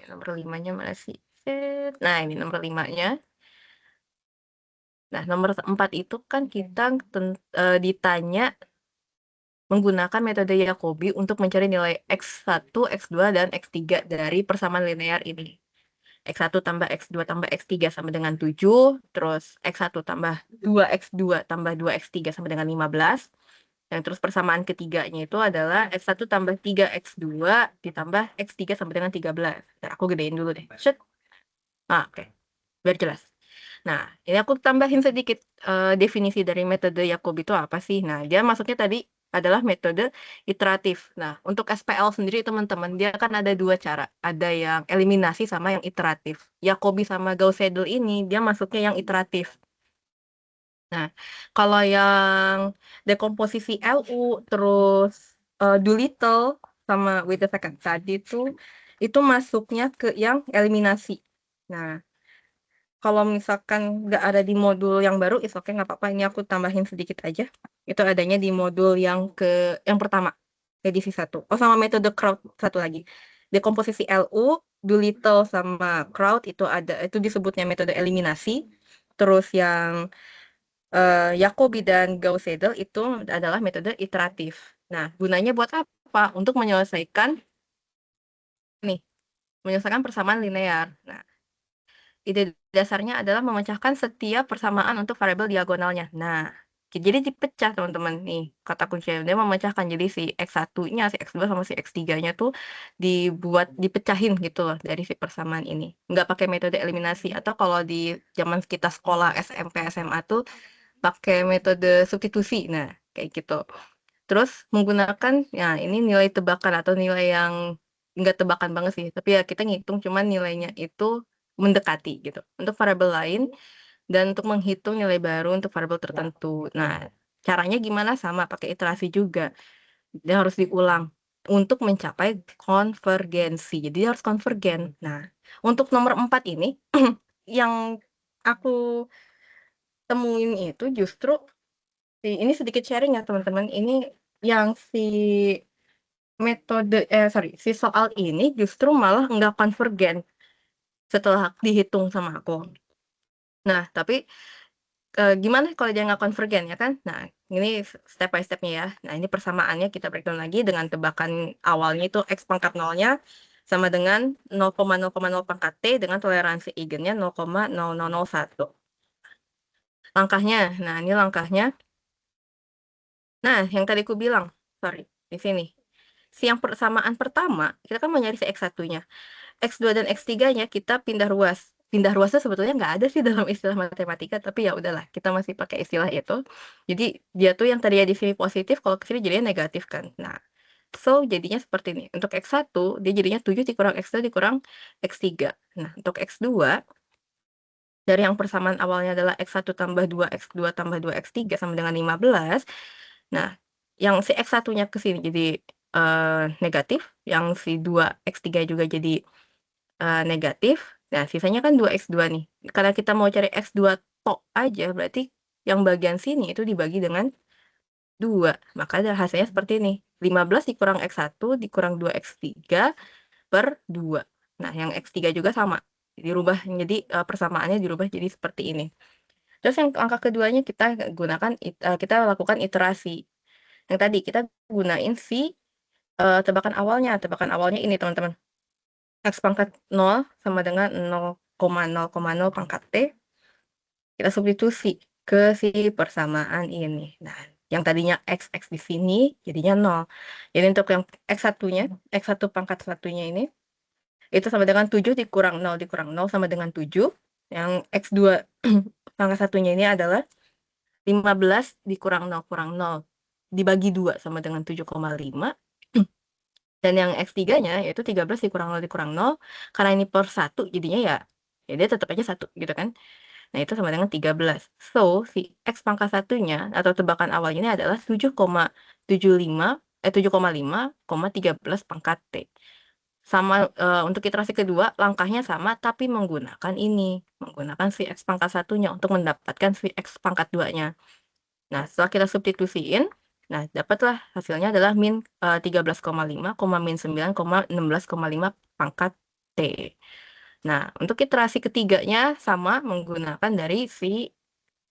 nomor 5-nya mana sih? Nah, ini nomor 5-nya. Nah, nomor 4 itu kan kita ditanya menggunakan metode Jacobi untuk mencari nilai X1, X2, dan X3 dari persamaan linear ini. X1 tambah X2 tambah X3 sama dengan 7, terus X1 tambah 2X2 tambah 2X3 sama dengan 15, dan terus persamaan ketiganya itu adalah X1 tambah 3X2 ditambah X3 sama dengan 13. Ntar aku gedein dulu deh. Shut. Oke. Biar jelas. Nah, ini aku tambahin sedikit definisi dari metode Jacobi itu apa sih? Nah, dia maksudnya tadi adalah metode iteratif. Nah, untuk SPL sendiri teman-teman, dia kan ada dua cara. Ada yang eliminasi sama yang iteratif. Jacobi sama Gauss-Seidel ini, dia masuknya yang iteratif. Nah, kalau yang dekomposisi LU, terus Doolittle, sama wait a second, tadi itu masuknya ke yang eliminasi. Nah, kalau misalkan nggak ada di modul yang baru, is oke, nggak apa-apa. Ini aku tambahin sedikit aja. Itu adanya di modul yang pertama, edisi 1. Oh, sama metode crowd satu lagi. Dekomposisi LU, Doolittle sama crowd itu disebutnya metode eliminasi. Terus yang Jacobi dan Gauss-Seidel itu adalah metode iteratif. Nah, gunanya buat apa? Untuk menyelesaikan persamaan linear. Nah, ide dasarnya adalah memecahkan setiap persamaan untuk variabel diagonalnya. Nah, jadi dipecah teman-teman nih kata kuncinya. Dia memecahkan, jadi si X1-nya, si X2 sama si X3-nya tuh dipecahin gitu loh dari si persamaan ini. Nggak pakai metode eliminasi. Atau kalau di zaman kita sekolah SMP, SMA tuh pakai metode substitusi. Nah, kayak gitu. Terus menggunakan, ya ini nilai tebakan atau nilai yang nggak tebakan banget sih, tapi ya kita ngitung cuman nilainya itu mendekati gitu untuk variabel lain dan untuk menghitung nilai baru untuk variabel tertentu. Nah, caranya gimana? Sama pakai iterasi juga. Dia harus diulang untuk mencapai konvergensi. Jadi harus konvergen. Nah, untuk nomor 4 ini yang aku temuin itu justru ini sedikit sharing ya teman-teman. Ini yang si soal ini justru malah nggak konvergen setelah dihitung sama aku. Nah, tapi gimana kalau dia nggak konvergen ya kan? Nah, ini step by stepnya ya. Nah, ini persamaannya kita breakdown lagi dengan tebakan awalnya itu X pangkat nolnya sama dengan 0,0,0 pangkat T dengan toleransi eigennya 0,0001. Langkahnya, nah ini langkahnya. Nah, yang tadi aku bilang, sorry, di sini. Yang persamaan pertama, kita kan mau nyari si X1-nya. X2 dan X3-nya kita pindah ruas. Pindah ruasnya sebetulnya nggak ada sih dalam istilah matematika, tapi ya udahlah, kita masih pakai istilah itu. Jadi dia tuh yang tadinya di sini positif, kalau ke sini jadinya negatif kan. Nah, so jadinya seperti ini. Untuk X1, dia jadinya 7 dikurang X2 dikurang X3. Nah, untuk X2, dari yang persamaan awalnya adalah X1 tambah 2, X2 tambah 2, X3 sama dengan 15. Nah, yang si X1-nya ke sini jadi negatif, yang si 2, X3 juga jadi negatif. Nah, sisanya kan 2X2 nih. Karena kita mau cari X2 tok aja, berarti yang bagian sini itu dibagi dengan 2. Maka hasilnya seperti ini. 15 dikurang X1 dikurang 2X3 per 2. Nah, yang X3 juga sama. Dirubah, jadi persamaannya dirubah jadi seperti ini. Terus yang angka keduanya kita lakukan iterasi. Yang tadi kita gunain tebakan awalnya. Tebakan awalnya ini teman-teman. X pangkat 0 sama dengan 0,0,0 pangkat T. Kita substitusi ke si persamaan ini. Nah, yang tadinya X di sini jadinya 0. Jadi untuk yang X1-nya, X1 pangkat 1-nya ini, itu sama dengan 7 dikurang 0 sama dengan 7. Yang X2 pangkat 1-nya ini adalah 15 dikurang 0 kurang 0 dibagi 2 sama dengan 7,5. Dan yang X3-nya yaitu 13 dikurang 0 dikurang 0. Karena ini per 1 jadinya ya dia tetap aja 1 gitu kan. Nah, itu sama dengan 13. So, si X pangkat 1-nya atau tebakan awalnya ini adalah 7,5,13 pangkat T. Sama untuk iterasi kedua, langkahnya sama tapi menggunakan menggunakan si X pangkat 1-nya untuk mendapatkan si X pangkat 2-nya. Nah, setelah kita substitusiin, nah dapatlah hasilnya adalah min 13,5, min 9, 16,5 pangkat T. Nah, untuk iterasi ketiganya sama menggunakan dari si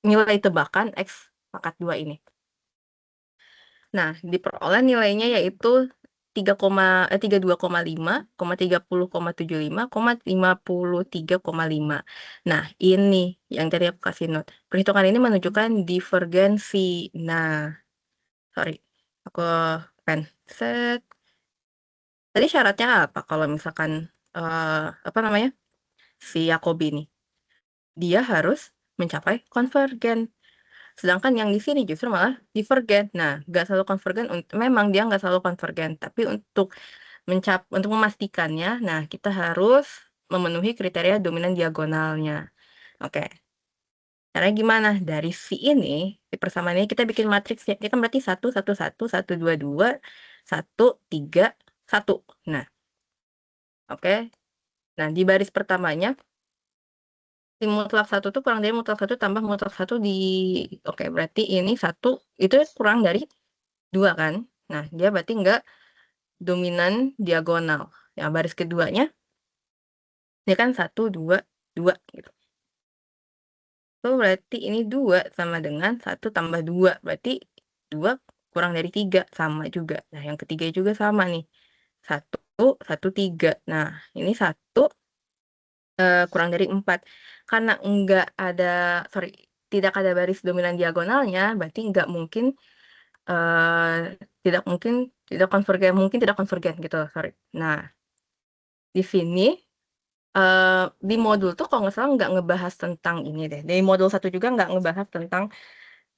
nilai tebakan X pangkat 2 ini. Nah, diperoleh nilainya yaitu 32,5, 30,75, 53,5. Nah, ini yang tadi aku kasih note. Perhitungan ini menunjukkan divergensi. Nah, sorry, aku pen. Set. Tadi syaratnya apa kalau misalkan apa namanya si Yakobi ini? Dia harus mencapai konvergen. Sedangkan yang di sini justru malah divergen. Nah, nggak selalu konvergen. Memang dia nggak selalu konvergen, tapi untuk memastikannya, nah kita harus memenuhi kriteria dominan diagonalnya. Oke. Caranya gimana? Dari si ini, di persamaan ini kita bikin matriks ya. Ini kan berarti 1, 1, 1, 1, 2, 2, 1, 3, 1. Nah, oke. Nah, di baris pertamanya, si mutlak 1 tuh kurang dari mutlak 1 tambah mutlak 1 di... Oke, berarti ini 1, itu kurang dari 2 kan? Nah, dia berarti nggak dominan diagonal. Ya, baris keduanya, dia kan 1, 2, 2 gitu. Itu berarti ini 2 sama dengan 1 tambah 2. Berarti 2 kurang dari 3 sama juga. Nah, yang ketiga juga sama nih. 1, 1, 3. Nah, ini 1 kurang dari 4. Karena sorry, tidak ada baris dominan diagonalnya, berarti nggak mungkin, tidak mungkin, mungkin tidak konvergen gitu, sorry. Nah, di sini, di modul tuh kalau nggak salah nggak ngebahas tentang ini deh. Di modul 1 juga nggak ngebahas tentang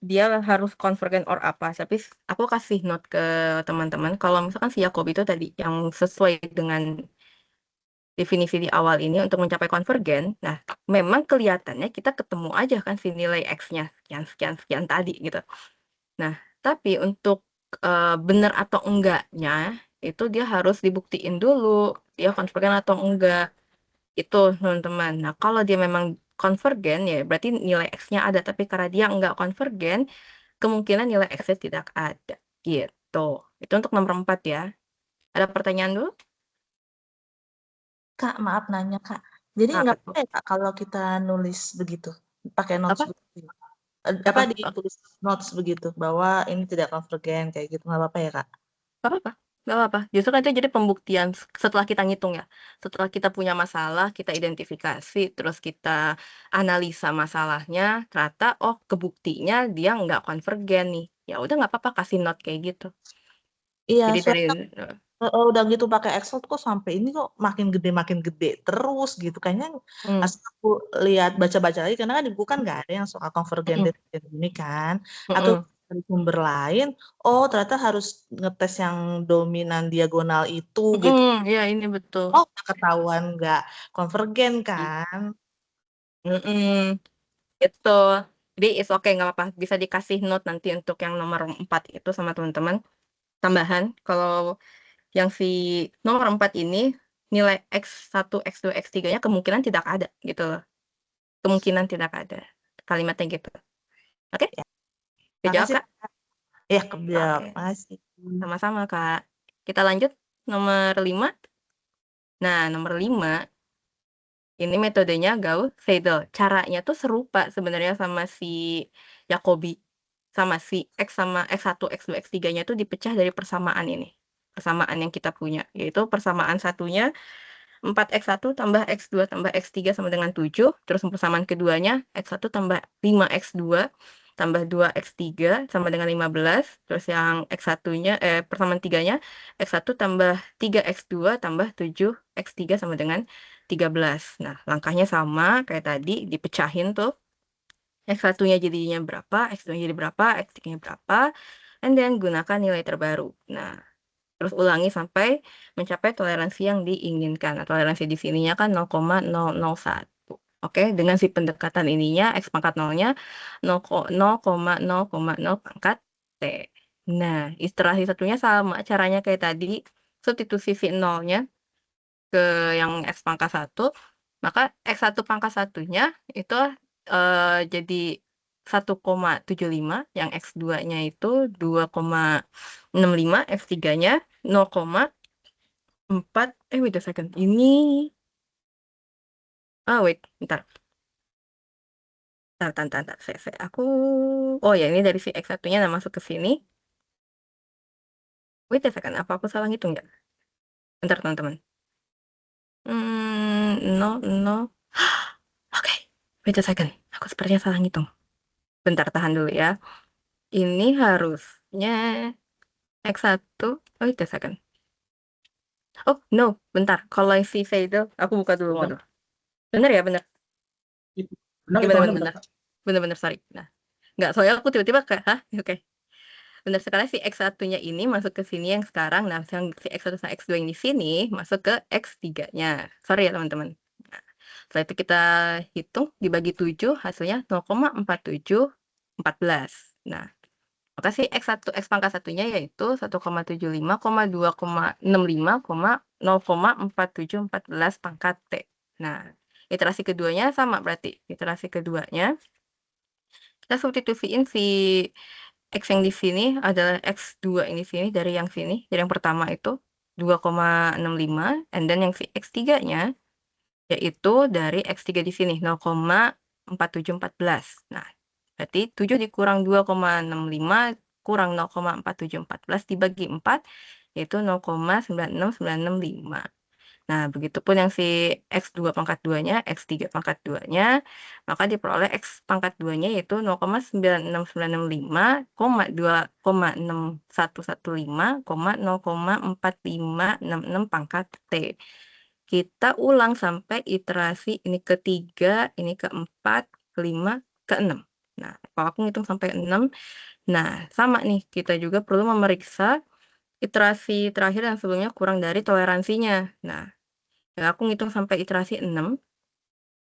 dia harus konvergen or apa. Tapi aku kasih note ke teman-teman, kalau misalkan si Yakob itu tadi yang sesuai dengan definisi di awal ini untuk mencapai konvergen, nah memang kelihatannya kita ketemu aja kan si nilai X-nya sekian, sekian, sekian tadi gitu. Nah, tapi untuk benar atau enggaknya, itu dia harus dibuktiin dulu, dia konvergen atau enggak. Itu teman-teman. Nah, kalau dia memang konvergen, ya berarti nilai X-nya ada. Tapi karena dia enggak konvergen, kemungkinan nilai X-nya tidak ada. Gitu. Itu untuk nomor 4 ya. Ada pertanyaan dulu? Kak, maaf nanya, Kak. Jadi Apa nggak tuh? apa ya, Kak, kalau kita nulis begitu, pakai notes Apa? begitu? Apa? Ditulis notes begitu, bahwa ini tidak konvergen, kayak gitu, nggak apa-apa ya, Kak? Gak apa-apa. Gak apa-apa. Justru kan itu jadi pembuktian setelah kita ngitung ya. Setelah kita punya masalah, kita identifikasi, terus kita analisa masalahnya, ternyata oh kebuktinya dia nggak konvergen nih. Ya udah nggak apa-apa kasih note kayak gitu. Iya, Jadi dari soalnya udah gitu pakai Excel kok sampai ini kok makin gede terus gitu. Kayaknya hmm, pas aku lihat baca-baca lagi, karena kan di buku kan nggak ada yang soal konvergen mm, dan ini kan. Atau mm, dari sumber lain, oh ternyata harus ngetes yang dominan diagonal itu gitu. ya ini betul. Oh, ketahuan nggak konvergen kan. Mm-mm, itu. Jadi it's okay, nggak apa-apa. Bisa dikasih note nanti untuk yang nomor 4 itu sama teman-teman. Tambahan, kalau yang si nomor 4 ini nilai X1, X2, X3-nya kemungkinan tidak ada gitu loh. Kemungkinan tidak ada. Kalimatnya gitu. Oke? Ya, Dijawab, makasih. Kak? Ya, kejawab. Oke. Makasih. Sama-sama, Kak. Kita lanjut nomor 5. Nah, nomor 5 ini metodenya Gauss-Seidel. Caranya tuh serupa sebenarnya sama si Jacobi. Sama si X1, X2, X3-nya tuh dipecah dari persamaan ini. Persamaan yang kita punya. Yaitu persamaan satunya 4x1 tambah x2 tambah x3 sama dengan 7. Terus persamaan keduanya x1 tambah 5x2 tambah 2x3 sama dengan 15. Terus yang x1-nya, persamaan 3-nya x1 tambah 3x2 tambah 7x3 sama dengan 13. Nah, langkahnya sama kayak tadi, dipecahin tuh. X1-nya jadinya berapa, X2-nya jadi berapa, X3-nya berapa, and then gunakan nilai terbaru. Nah, terus ulangi sampai mencapai toleransi yang diinginkan. Nah, toleransi di sininya kan 0,001. Oke, dengan si pendekatan ininya, X pangkat 0-nya 0,0,0 pangkat T. Nah, iterasi satunya sama, caranya kayak tadi, substitusi si 0-nya ke yang X pangkat 1, maka X1 pangkat 1-nya itu jadi 1,75, yang X2-nya itu 2,65, X3-nya 0,4, wait a second, ini Wait, bentar. Bentar. Oh ya, ini dari si X1-nya nah masuk ke sini. Wait a second, apa aku salah ngitung ya? Bentar, teman-teman. No, no. Oke, wait a second. Aku sepertinya salah ngitung. Bentar, tahan dulu ya. Ini harusnya X1. Wait a second. Oh, no. Bentar. Kalau si Faidel, aku buka dulu Benar. modul. Bener ya, bener. Benar, Gimana, hitungannya bener. benar. Bener, sorry. Nah, nggak, soalnya aku tiba-tiba kayak, hah? Oke. Benar sekali si X1-nya ini masuk ke sini yang sekarang. Nah, yang si X1 sama X2 yang di sini masuk ke X3-nya. Sorry ya, teman-teman. Nah, setelah itu kita hitung dibagi 7, hasilnya 0,4714. Nah, maka si X pangkat satunya yaitu 1,75, 2,65, 0,4714 pangkat T. Nah, iterasi keduanya sama berarti. Iterasi keduanya kita substitusiin si X yang di sini adalah X2 yang di sini dari yang sini, dari yang pertama itu 2,65, and then yang si X3-nya yaitu dari X3 di sini 0,4714. Nah, berarti 7 dikurang 2,65 kurang 0,4714 dibagi 4 yaitu 0,96965. Nah, begitupun yang si X2 pangkat 2-nya, X3 pangkat 2-nya, maka diperoleh X pangkat 2-nya yaitu 0,96965, 2,6115, 0,4566 pangkat T. Kita ulang sampai iterasi ini ketiga, ini keempat, kelima, keenam. Nah, kalau aku ngitung sampai 6, nah sama nih, kita juga perlu memeriksa iterasi terakhir yang sebelumnya kurang dari toleransinya. Nah, ya aku ngitung sampai iterasi 6.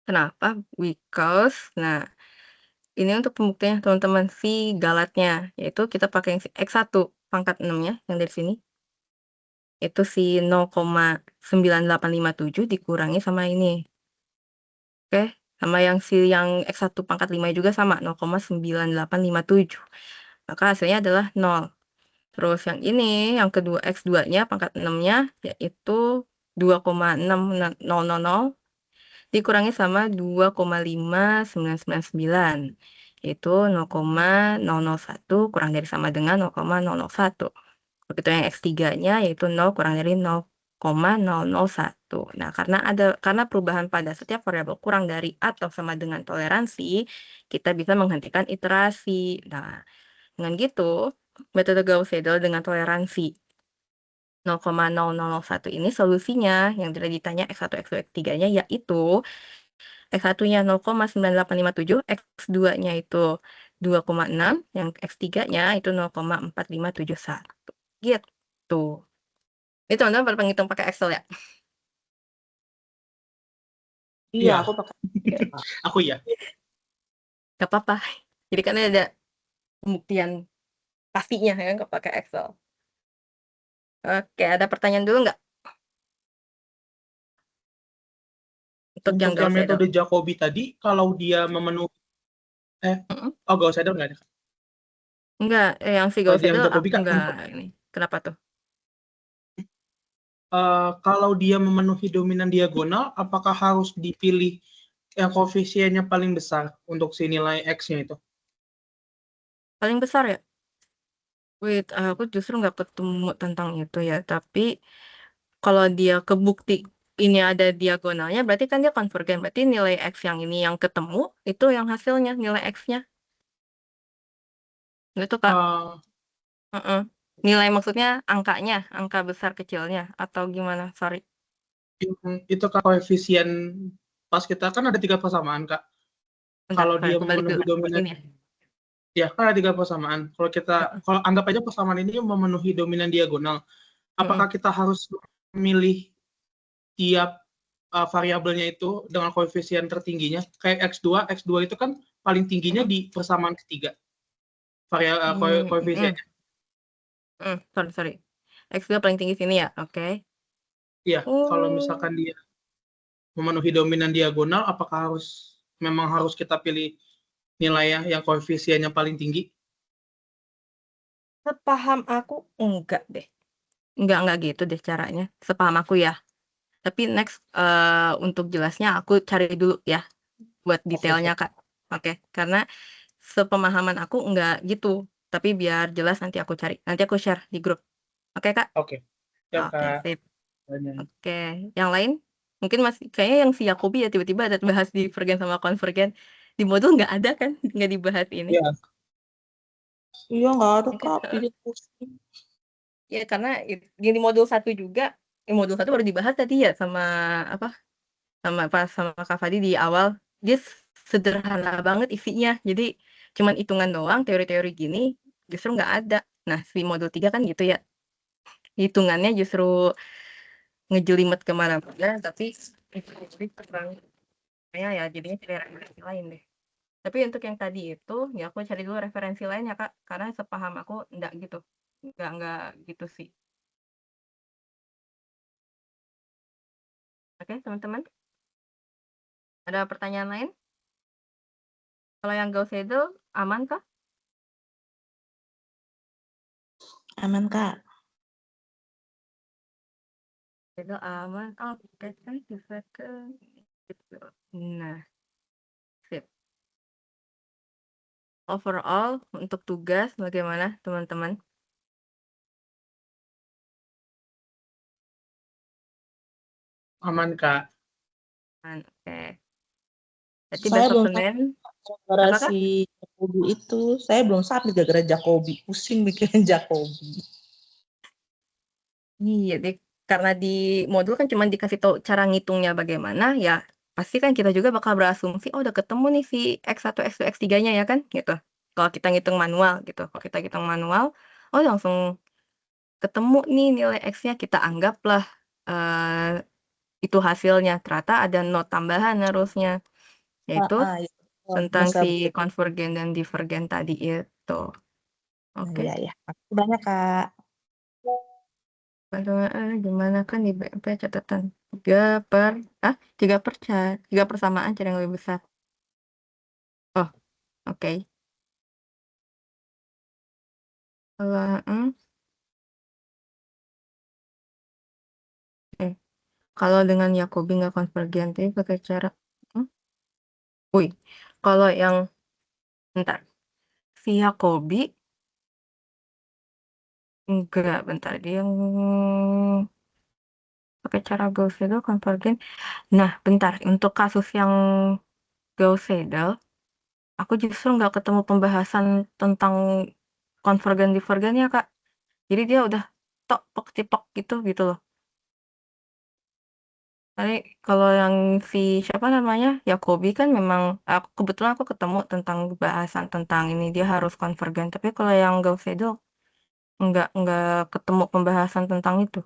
Kenapa? Because, nah, ini untuk pembuktiannya teman-teman, si galatnya, yaitu kita pakai yang si X1 pangkat 6-nya, yang dari sini. Itu si 0,9857 dikurangi sama ini. Oke, sama yang X1 pangkat 5 juga sama, 0,9857. Maka hasilnya adalah 0. Terus yang ini, yang kedua X2-nya pangkat 6-nya, yaitu 2,6000 dikurangi sama 2,5999, yaitu 0,001 kurang dari sama dengan 0,001. Begitu yang X3-nya yaitu 0 kurang dari 0,001. Nah, karena perubahan pada setiap variabel kurang dari atau sama dengan toleransi, kita bisa menghentikan iterasi. Nah, dengan gitu, metode Gauss-Seidel dengan toleransi 0,0001 ini solusinya yang tidak ditanya X1, X2, X3-nya yaitu X1-nya 0,9857, X2-nya itu 2,6, yang X3-nya itu 0,4571. Gitu. Ini teman-teman pada penghitung pakai Excel ya? Iya, Iya. aku pakai. Aku ya. Gak apa-apa. Jadi kan ada pembuktian pastinya ya, nggak pakai Excel. Oke, ada pertanyaan dulu nggak? Untuk yang Untuk yang Gauss-Seidel. metode Jacobi tadi, kalau dia memenuhi Gauss-Seidel nggak ada. Enggak, yang si Kalau yang Gauss-Seidel Jacobi kan enggak untuk ini. Kenapa tuh? kalau dia memenuhi dominan diagonal, apakah harus dipilih yang koefisiennya paling besar untuk si nilai X-nya itu? Paling besar ya? Wait, aku justru nggak ketemu tentang itu ya. Tapi kalau dia kebukti ini ada diagonalnya, berarti kan dia konvergen. Berarti nilai X yang ini yang ketemu, itu yang hasilnya, nilai X-nya. Gitu, Kak. Uh, Nilai maksudnya angkanya, angka besar kecilnya, atau gimana? Sorry. itu Kak, koefisien pas kita kan ada 3 persamaan, Kak. Bentar, Kalau sorry, dia aku balik memenuhi dulu. dominan, Ini ya. ya kan ada 3 persamaan. Kalau anggap aja persamaan ini memenuhi dominan diagonal, apakah kita harus memilih tiap variabelnya itu dengan koefisien tertingginya? Kayak X2 itu kan paling tingginya di persamaan ketiga. Koefisiennya. Sorry. X2 paling tinggi sini ya, oke. Iya, kalau misalkan dia memenuhi dominan diagonal, apakah memang harus kita pilih nilainya yang koefisiennya paling tinggi? Sepaham aku enggak deh. Enggak gitu deh caranya. Sepaham aku ya. Tapi next untuk jelasnya aku cari dulu ya buat Oke, detailnya Kak. Oke, karena sepemahaman aku enggak gitu. Tapi biar jelas nanti aku cari. Nanti aku share di grup. Oke Kak? Oke. Siap, Oke, Kak. sip. Banyak. Oke, yang lain? Mungkin masih kayaknya yang si Yakobi ya tiba-tiba ada bahas divergen sama konvergen. Di modul nggak ada kan? Nggak dibahas ini. Iya. Iya nggak ada Oke. Kak, bikin pusing. Ya karena di modul 1 juga, modul 1 baru dibahas tadi ya sama apa? Sama Kak Fadi di awal. Dia sederhana banget isinya. Jadi cuman hitungan doang, teori-teori gini justru nggak ada. Nah, si modul 3 kan gitu ya. Hitungannya justru ngejelimet kemana-mana, tapi jadi terang. Ya jadinya cari referensi lain deh. Tapi untuk yang tadi itu, ya aku cari dulu referensi lain ya Kak, karena sepaham aku enggak gitu. Enggak gitu sih. Oke, teman-teman. Ada pertanyaan lain? Kalau yang Gauss Seidel aman kah? Aman Kak. Seidel aman. Oh, oke kan bisa ke gitu. Nah, sip. Overall untuk tugas bagaimana teman-teman? Aman, Kak. Oke. Berarti Saya besok belum Senin gara-gara apa Kak? si Jacobi itu. Saya belum submit gara-gara Jacobi. Pusing mikirin Jacobi. Iya deh, karena di modul kan cuma dikasih tahu cara ngitungnya bagaimana, ya pasti kan kita juga bakal berasumsi, oh udah ketemu nih si X1, X2, X3-nya ya kan, gitu. Kalau kita ngitung manual gitu, kalau kita hitung manual, oh langsung ketemu nih nilai X-nya, kita anggaplah itu hasilnya. Ternyata ada not tambahan harusnya, yaitu Ya. tentang Masa si konvergen dan divergen tadi itu. Oke. Iya ya. Makasih banyak Kak. Gimana kan di BMP catatan 3 persamaan cara yang lebih besar. Oh, oke. Kalau kalau dengan Jacobi nggak konvergen, tapi pakai cara wih, kalau yang bentar, si Jacobi enggak, bentar, dia pakai cara Gauss Seidel konvergen. Nah, bentar, untuk kasus yang Gauss Seidel, aku justru nggak ketemu pembahasan tentang konvergen divergen ya, Kak. Jadi dia udah tok tok cipok gitu loh. Tapi kalau yang si siapa namanya Yakobi kan memang aku kebetulan aku ketemu tentang bahasan tentang ini dia harus konvergen. Tapi kalau yang Gauss Seidel nggak ketemu pembahasan tentang itu.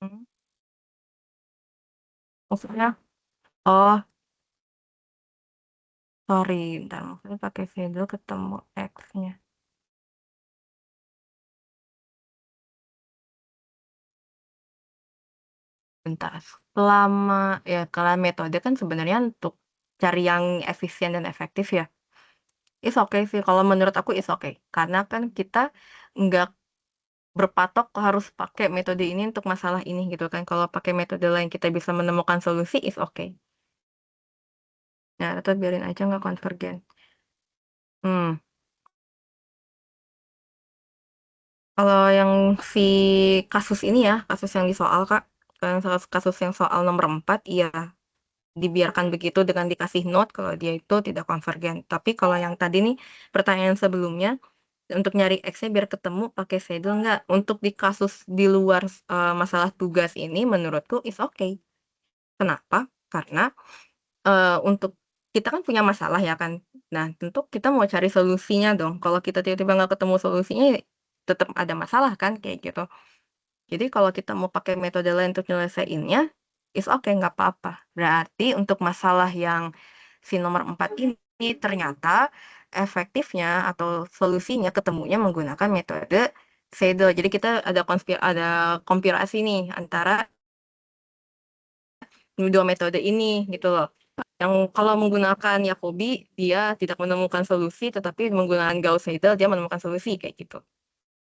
Hmm. Maksudnya, oh sorry, bentar maksudnya pakai Seidel ketemu X-nya. Bentar, kalau metode kan sebenarnya untuk cari yang efisien dan efektif ya. Is okay sih, kalau menurut aku is okay. Karena kan kita nggak berpatok harus pakai metode ini untuk masalah ini gitu kan. Kalau pakai metode lain kita bisa menemukan solusi is okay. Nah, atau biarin aja nggak konvergen. Kalau yang si kasus ini ya, kasus yang disoal Kak, kasus yang soal nomor 4, iya dibiarkan begitu dengan dikasih note kalau dia itu tidak konvergen. Tapi kalau yang tadi nih, pertanyaan sebelumnya, untuk nyari X-nya biar ketemu pakai Seidel nggak? Untuk di kasus di luar masalah tugas ini menurutku is okay. Kenapa? Karena untuk kita kan punya masalah ya kan. Nah, tentu kita mau cari solusinya dong. Kalau kita tiba-tiba nggak ketemu solusinya, ya tetap ada masalah kan kayak gitu. Jadi kalau kita mau pakai metode lain untuk nyelesainnya, is okay, nggak apa-apa. Berarti untuk masalah yang si nomor 4 ini ternyata efektifnya atau solusinya ketemunya menggunakan metode Seidel. Jadi kita ada kompirasi nih antara dua metode ini gitu loh. Yang kalau menggunakan Jacobi, dia tidak menemukan solusi, tetapi menggunakan Gauss-Seidel dia menemukan solusi, kayak gitu.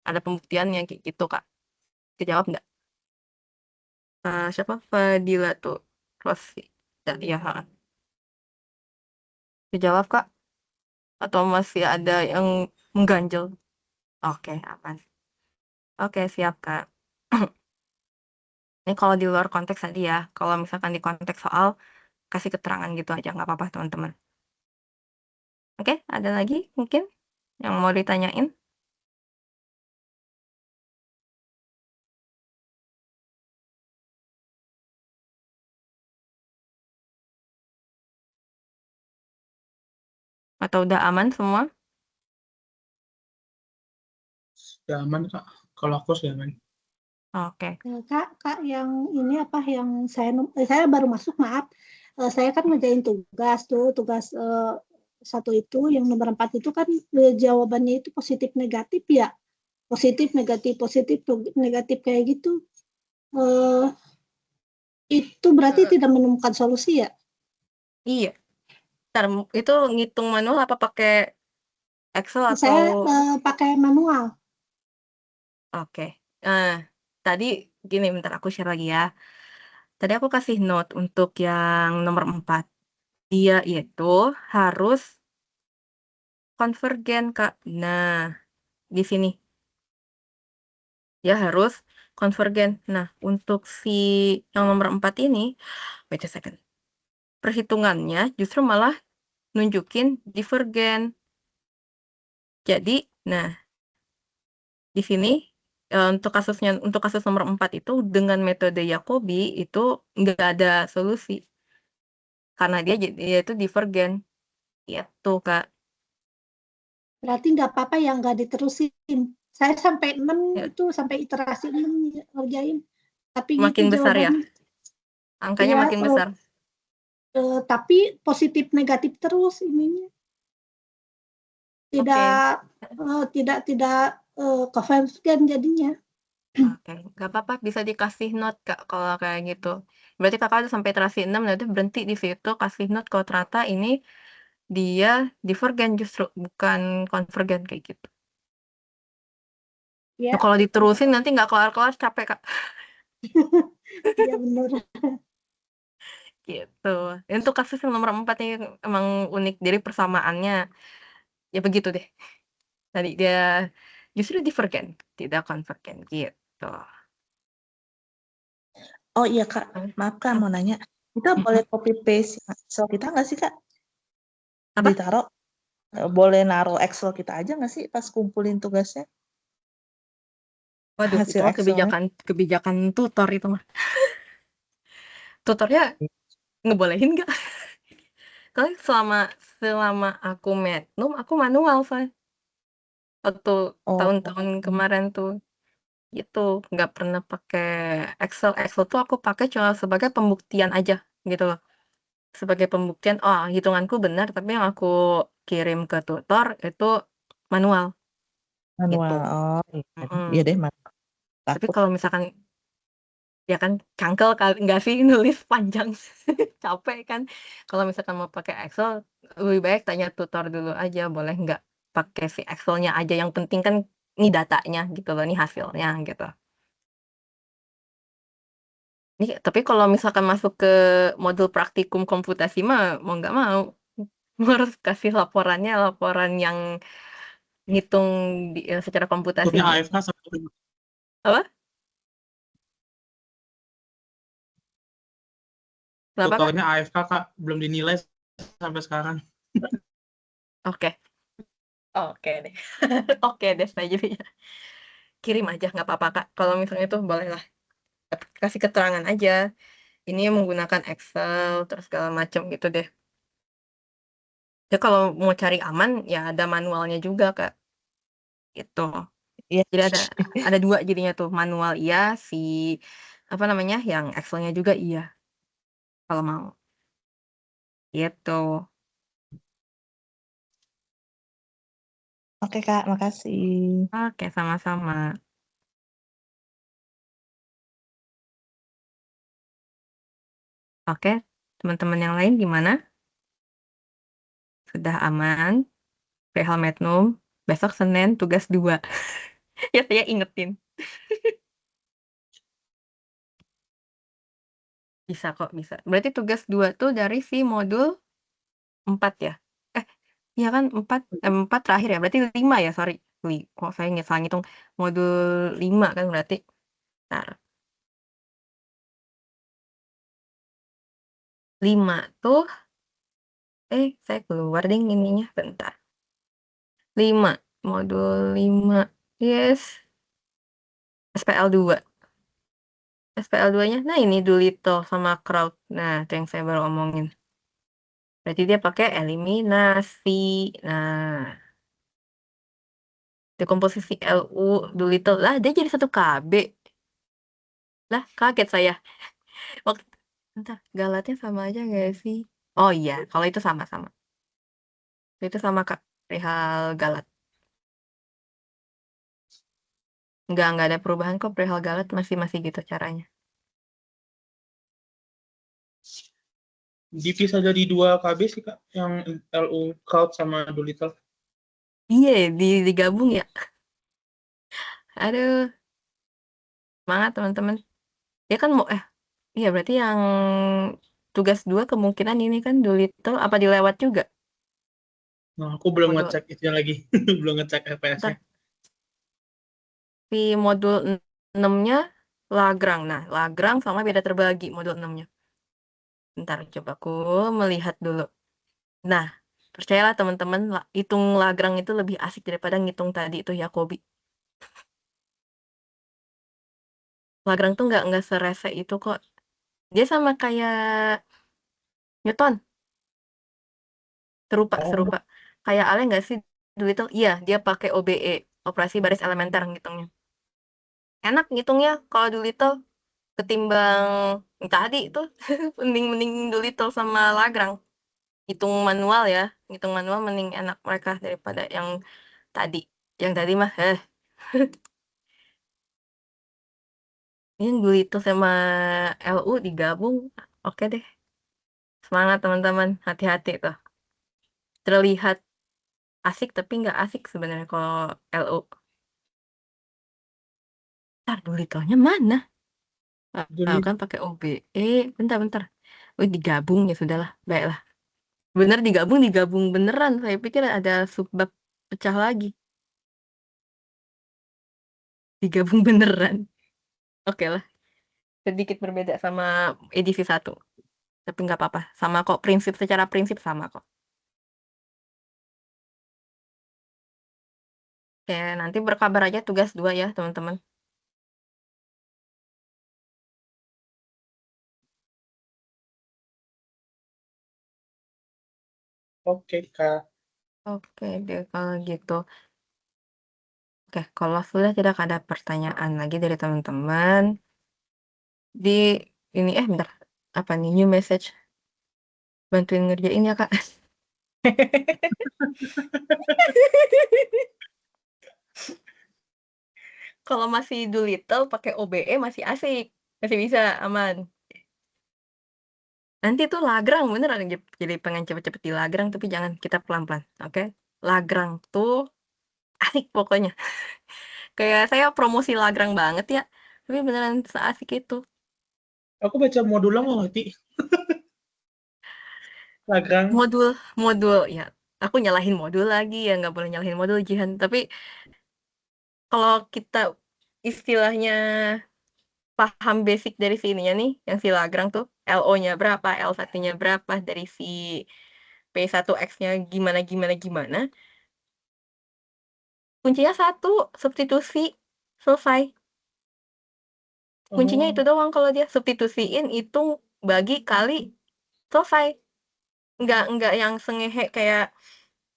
Ada pembuktiannya kayak gitu, Kak. Kejawab nggak? Siapa? Fadila tuh. Rossi. Ya, ha. Kejawab, Kak? Atau masih ada yang mengganjal? Oke, aman. Oke, siap, Kak. Ini kalau di luar konteks tadi ya. Kalau misalkan di konteks soal, kasih keterangan gitu aja, nggak apa-apa, teman-teman. Oke, ada lagi mungkin yang mau ditanyain? Atau udah aman semua? Ya aman, Kak. Kalau aku sih aman. Oke. Kak, yang ini apa yang saya baru masuk, maaf. Saya kan ngerjain tugas satu itu, yang nomor 4 itu kan jawabannya itu positif negatif ya. Positif negatif kayak gitu. Itu berarti tidak menemukan solusi ya? Iya. Ntar, itu ngitung manual apa pakai Excel Saya atau? pakai manual. Oke. Tadi gini, bentar aku share lagi ya. Tadi aku kasih note untuk yang nomor 4. Dia itu harus konvergen, Kak. Nah, di sini. Dia harus konvergen. Nah, untuk si yang nomor 4 ini, wait a second. Perhitungannya justru malah nunjukin divergen. Jadi, nah, di sini untuk kasus nomor 4 itu dengan metode Jacobi itu nggak ada solusi karena dia itu divergen gitu, Kak. Berarti nggak apa-apa yang nggak diterusin. Saya sampai 6 Ya, itu, sampai iterasi 6 ngerjain. Tapi makin gitu besar ya, jawabannya. angkanya Iya, makin besar. tapi positif negatif terus ininya. Tidak konvergen jadinya. Oke, nggak apa-apa, bisa dikasih note, Kak, kalau kayak gitu. Berarti Kakak udah sampai iterasi 6, nanti berhenti di situ, kasih note kalau ternyata ini dia divergen justru, bukan konvergen kayak gitu. Ya, Nah, kalau diterusin nanti nggak kelar-kelar, capek, Kak. iya benar. Gitu. Untuk kasus yang nomor 4 ini emang unik, jadi persamaannya ya begitu deh. Tadi dia justru divergen, tidak konvergen gitu. Oh iya Kak, maaf Kak mau nanya. Kita boleh copy paste Excel kita nggak sih Kak? Apa? Ditaruh, boleh naruh Excel kita aja nggak sih pas kumpulin tugasnya? Waduh, itu Hasil mah Excelnya. kebijakan tutor itu mah. Tutornya ngebolehin nggak? Kalau selama aku Mednum, aku manual, Van. Waktu Oh, tahun-tahun kemarin tuh, gitu. Nggak pernah pakai Excel. Excel tuh aku pakai cuma sebagai pembuktian aja, gitu loh. Sebagai pembuktian, oh hitunganku benar, tapi yang aku kirim ke tutor itu manual, gitu. manual. Oh, iya deh, Tapi takut. kalau misalkan, ya kan cangkel kali nggak sih nulis panjang, capek kan. Kalau misalkan mau pakai Excel, lebih baik tanya tutor dulu aja, boleh nggak pakai si Excelnya aja, yang penting kan ini datanya gitu loh, ini hasilnya gitu. Nih, tapi kalau misalkan masuk ke modul praktikum komputasi mah mau nggak mau harus kasih laporan yang ngitung secara komputasi Tutornya gitu. AFK sampai Apa? Kenapa, Kak? tutornya AFK Kak, belum dinilai sampai sekarang. Oke. Oke deh. Oke deh, saya jadinya. Kirim aja, nggak apa-apa, Kak. Kalau misalnya itu bolehlah. Kasih keterangan aja. Ini menggunakan Excel, terus segala macam gitu deh. Ya kalau mau cari aman, ya ada manualnya juga, Kak. Gitu. Iya. Jadi ada dua jadinya tuh. Manual iya, si apa namanya, yang Excelnya juga iya. Kalau mau. Gitu. Oke Kak, makasih. Oke, sama-sama. Oke, Teman-teman yang lain gimana? Sudah aman? Perihal Magnum. Besok Senin tugas 2. Ya saya ingetin. Bisa kok, bisa. Berarti tugas 2 tuh dari si modul 4 ya? Iya kan 4 terakhir ya? Berarti 5 ya? Sorry. Kok saya salah ngitung. Modul 5 kan berarti. Bentar. 5 tuh, saya keluar deh ininya. Bentar. 5. Modul 5. Yes. SPL 2. SPL 2-nya, nah ini Doolittle sama Crowd. Nah, itu yang saya baru omongin. Berarti dia pakai eliminasi. Nah, dekomposisi LU Doolittle. Lah, dia jadi 1 KB. Lah, kaget saya. Waktu Bentar, Galatnya sama aja nggak sih? Oh iya, kalau itu sama-sama. Itu sama Kak, perihal Galat. Nggak ada perubahan kok perihal Galat, masih gitu caranya. Dipisah jadi 2 KB sih, Kak, yang LU Crowd sama Doolittle. Iya, digabung ya. Aduh, semangat teman-teman. Ya kan mau iya berarti yang tugas 2 kemungkinan ini kan Doolittle apa dilewat juga? Nah, aku belum Modul ngecek itunya lagi. Belum ngecek FPS-nya. Bentar, di modul 6-nya Lagrange. Nah, Lagrange sama beda terbagi modul 6-nya. Bentar, coba aku melihat dulu. Nah, percayalah teman-teman, hitung Lagrange itu lebih asik daripada ngitung tadi itu Jacobi. Lagrange tuh nggak serese itu kok. Dia sama kayak Newton, serupa Oh, serupa. Kayak Ale nggak sih Doolittle? Iya, dia pakai OBE, operasi baris elementer ngitungnya. Enak ngitungnya kalau Doolittle ketimbang yang tadi itu mending Doolittle sama Lagrange. Hitung manual ya, hitung manual mending enak mereka daripada yang tadi. Yang tadi mah, ini Doolittle sama LU digabung. Oke deh, semangat teman-teman, hati-hati tuh. Terlihat asik tapi nggak asik sebenarnya kalau LU. Ntar Doolittle-nya mana? Kan pakai OBE. Bentar. Digabung ya sudahlah, baiklah. Bener digabung beneran. Saya pikir ada subbab pecah lagi. Digabung beneran. Oke lah, sedikit berbeda sama edisi 1. Tapi nggak apa-apa. Sama kok, secara prinsip sama kok. Oke, nanti berkabar aja tugas 2 ya, teman-teman. oke, Kak. Oke deh, kalau gitu. Oke, kalau sudah tidak ada pertanyaan lagi dari teman-teman, di ini bentar. Apa nih, new message? Bantuin ngerjain ya, Kak. Kalau masih Doolittle pakai OBE masih asik. Masih bisa, aman. Nanti tuh Lagrange beneran jadi pengen cepet-cepet di Lagrange, tapi jangan, kita pelan-pelan, oke? Lagrange tuh asik pokoknya. Kayak saya promosi Lagrange banget ya, tapi beneran seasik itu. Aku baca modul nggak ngerti. Lagrange. Modul modul ya, aku nyalahin modul lagi ya, nggak boleh nyalahin modul Jihan. Tapi kalau kita istilahnya paham basic dari sininya nih, yang si Lagrange tuh LO-nya berapa, L1-nya berapa, dari si P1X-nya gimana, kuncinya 1, substitusi, selesai. Kuncinya itu Oh, doang, kalau dia substitusiin, hitung, bagi, kali, selesai. Nggak yang sengehe kayak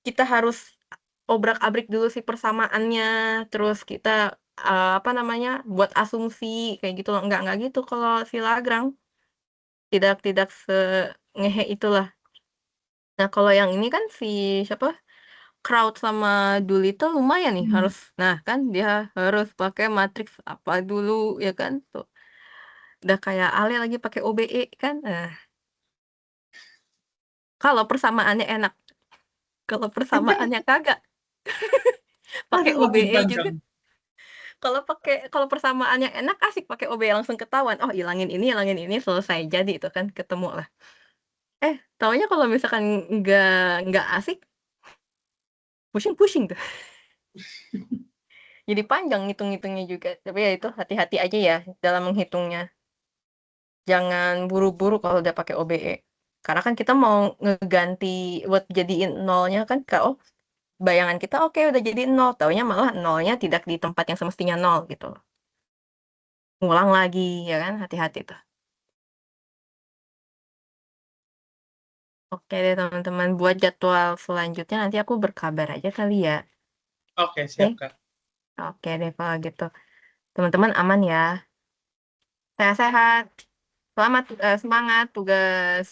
kita harus obrak-abrik dulu si persamaannya, terus kita apa namanya, buat asumsi kayak gitu loh. Nggak gitu kalau si Lagrange. Tidak sengehe itulah. Nah, kalau yang ini kan si siapa? Crowd sama Doolittle lumayan nih, harus. Nah, kan dia harus pakai matriks apa dulu ya kan? Tuh. Udah kayak Ale lagi pakai OBE kan. Nah, kalau persamaannya enak. Kalau persamaannya kagak, pakai Aduh, makin OBE juga. panjang. Kalau persamaannya enak asik pakai OBE langsung ketahuan. Oh, hilangin ini, selesai jadi itu kan ketemu lah. Taunya kalau misalkan nggak asik, pusing-pusing tuh. Jadi panjang ngitung-ngitungnya juga. Tapi ya itu hati-hati aja ya dalam menghitungnya. Jangan buru-buru kalau udah pakai OBE. Karena kan kita mau ngeganti buat jadiin nolnya kan bayangan kita oke udah jadi 0, taunya malah nolnya tidak di tempat yang semestinya 0 gitu. Ngulang lagi ya kan, hati-hati tuh. Oke deh teman-teman, buat jadwal selanjutnya nanti aku berkabar aja kali ya. Oke, siap, Kak. Oke deh kalau gitu. Teman-teman aman ya. Sehat-sehat. Selamat semangat tugas